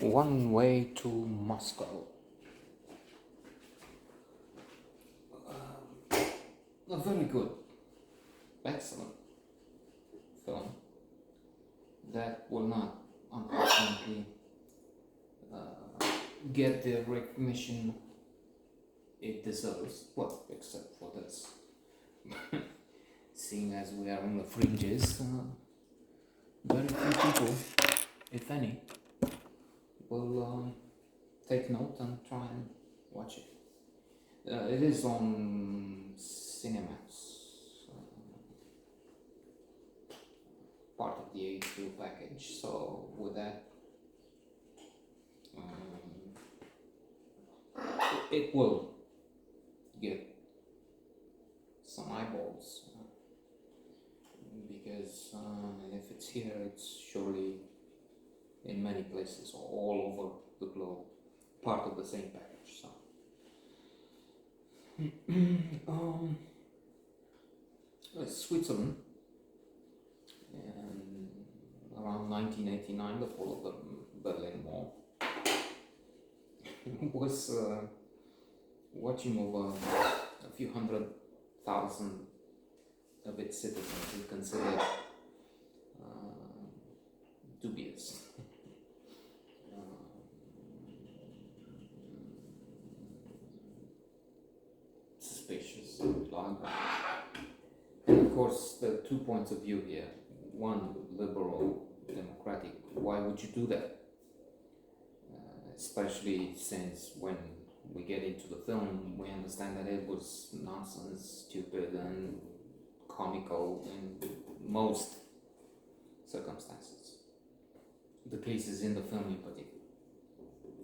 One Way to Moscow. A very good, excellent film that will not, unfortunately, get the recognition it deserves. Well, except for this. Seeing as we are on the fringes, very few people, if any, will take note and try and watch it. It is on Cinemax, part of the HBO package. So with that, it will get some eyeballs, because if it's here, it's surely in many places all over the globe, part of the same package. So Switzerland, around 1989, the fall of the Berlin Wall, was watching over a few 100,000 of its citizens who considered dubious, suspicious, and of course there are 2 points of view here. One, liberal, democratic. Why would you do that? Especially since when we get into the film, we understand that it was nonsense, stupid, and comical in most circumstances. The cases in the film in particular.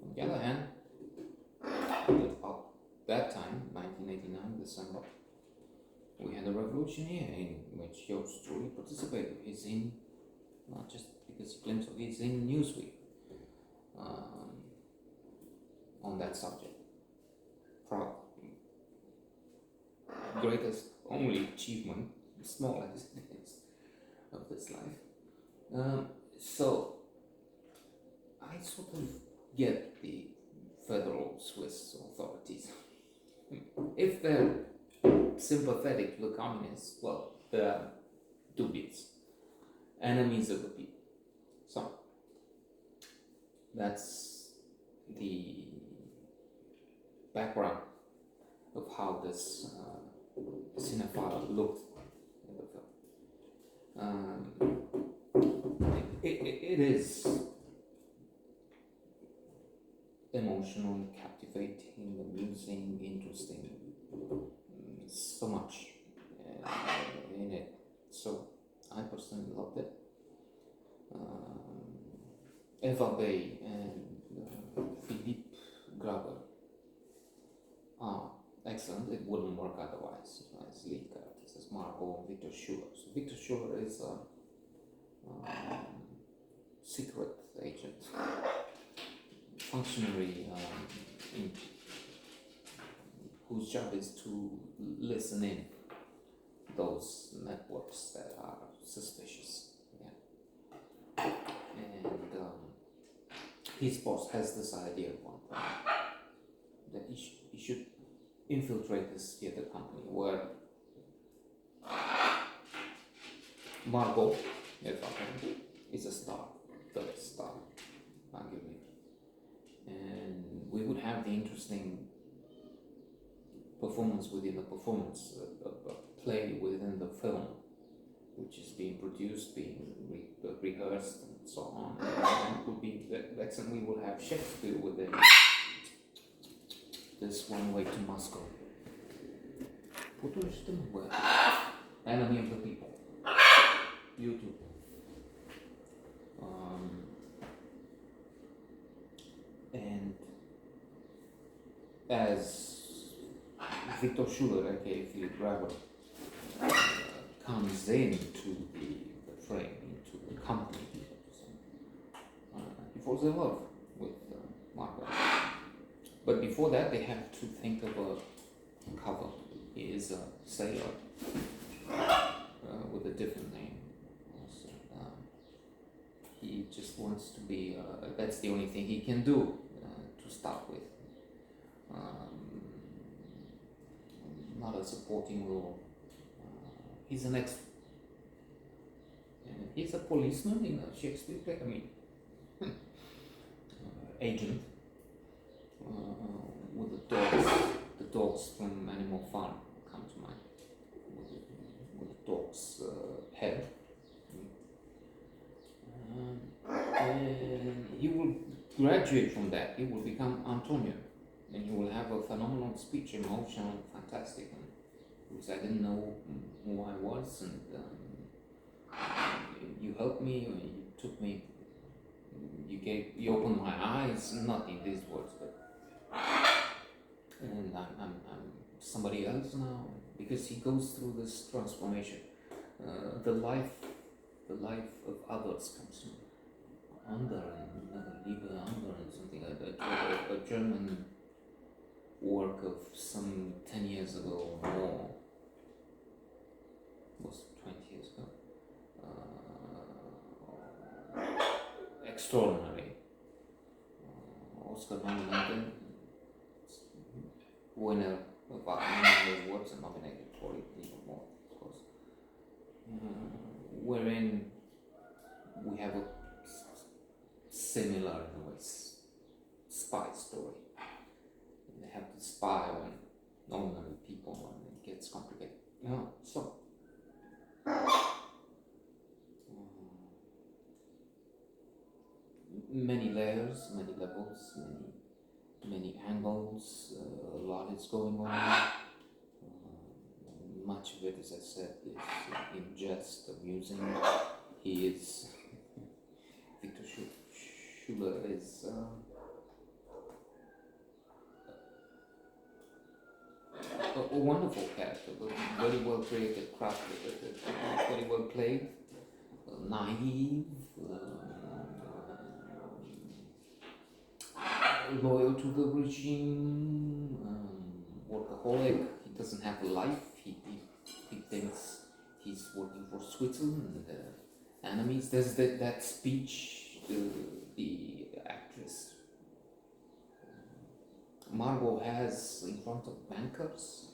On the other hand, at that time, 1989, December, we had a revolution here in which Joost truly participated. He's in, not just because he claims so, he's in Newsweek on that subject. Proud. Greatest only achievement, small as it is, of this life. So I sort of get the federal Swiss authorities. If they're sympathetic to the communists, well, they're dubious, enemies of the people. So that's the background of how this cinephile looked in the film. It is emotional, captivating, amusing, interesting. So much in it. So I personally loved it. Eva Bay and Philippe Graber are excellent. It wouldn't work otherwise as lead characters as Margot and Victor Schuller. So Victor Schuller is a secret agent, functionary, whose job is to listen in those networks that are suspicious. Yeah. And his boss has this idea at one point that he should infiltrate this theater company where Margot is a star, the star, arguably. And we would have the interesting performance within a performance, a play within the film, which is being produced, being rehearsed, and so on. And it would be excellent. We will have Shakespeare within this One Way to Moscow. Enemy of the people. You too. And as Victor Schuller, aka Philip Graber, comes into the frame, into the company, he falls in love with Margaret. But before that, they have to think of a cover. He is a sailor with a different name. Also, he just wants to be. That's the only thing he can do to start with. Not a supporting role. He's an ex. He's a policeman in a Shakespeare play. I mean, agent with the dogs. The dogs from Animal Farm come to mind. With the dog's head. And he will graduate from that. He will become Antonio, and he will have a phenomenal speech, emotional, fantastic. And because I didn't know who I was, and you helped me, or you took me, you opened my eyes. Not in these words, but and I'm somebody else now, because he goes through this transformation. The life of others comes to Anderen, Liebe Anderen, something like that. A German work of some 10 years ago or more. Was 20 years ago. Extraordinary. Oscar nominated, winner of many awards, and nominated for it even more, of course. Wherein we have a similar, in a way, spy story. They have to spy on ordinary people, and it gets complicated. So. Many layers, many levels, many angles, a lot is going on. Much of it, as I said, is in jest, amusing. He is, Victor Schuler is a wonderful character, very well created, crafted, very well played, naive, loyal to the regime, workaholic. He doesn't have a life. He thinks he's working for Switzerland and enemies. There's that speech, the actress Margot has in front of bankers,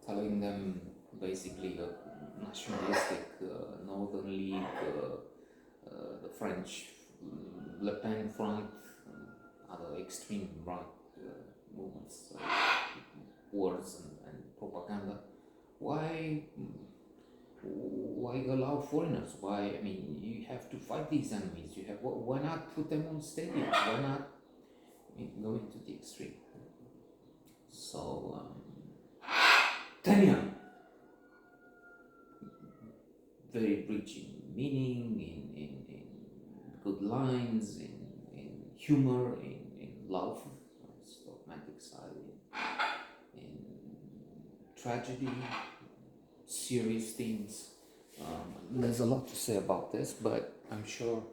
telling them basically a nationalistic Northern League, the French Le Pen Front, other extreme right movements, words and propaganda. Why allow foreigners? Why? I mean, you have to fight these enemies. Why not put them on stadiums? Why not go into the extreme? So, Tanya, very rich in meaning, in good lines, in humor, in love, it's the romantic side, in tragedy, serious themes. There's a lot to say about this, but I'm sure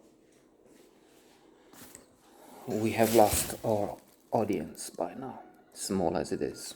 we have lost our audience by now, small as it is.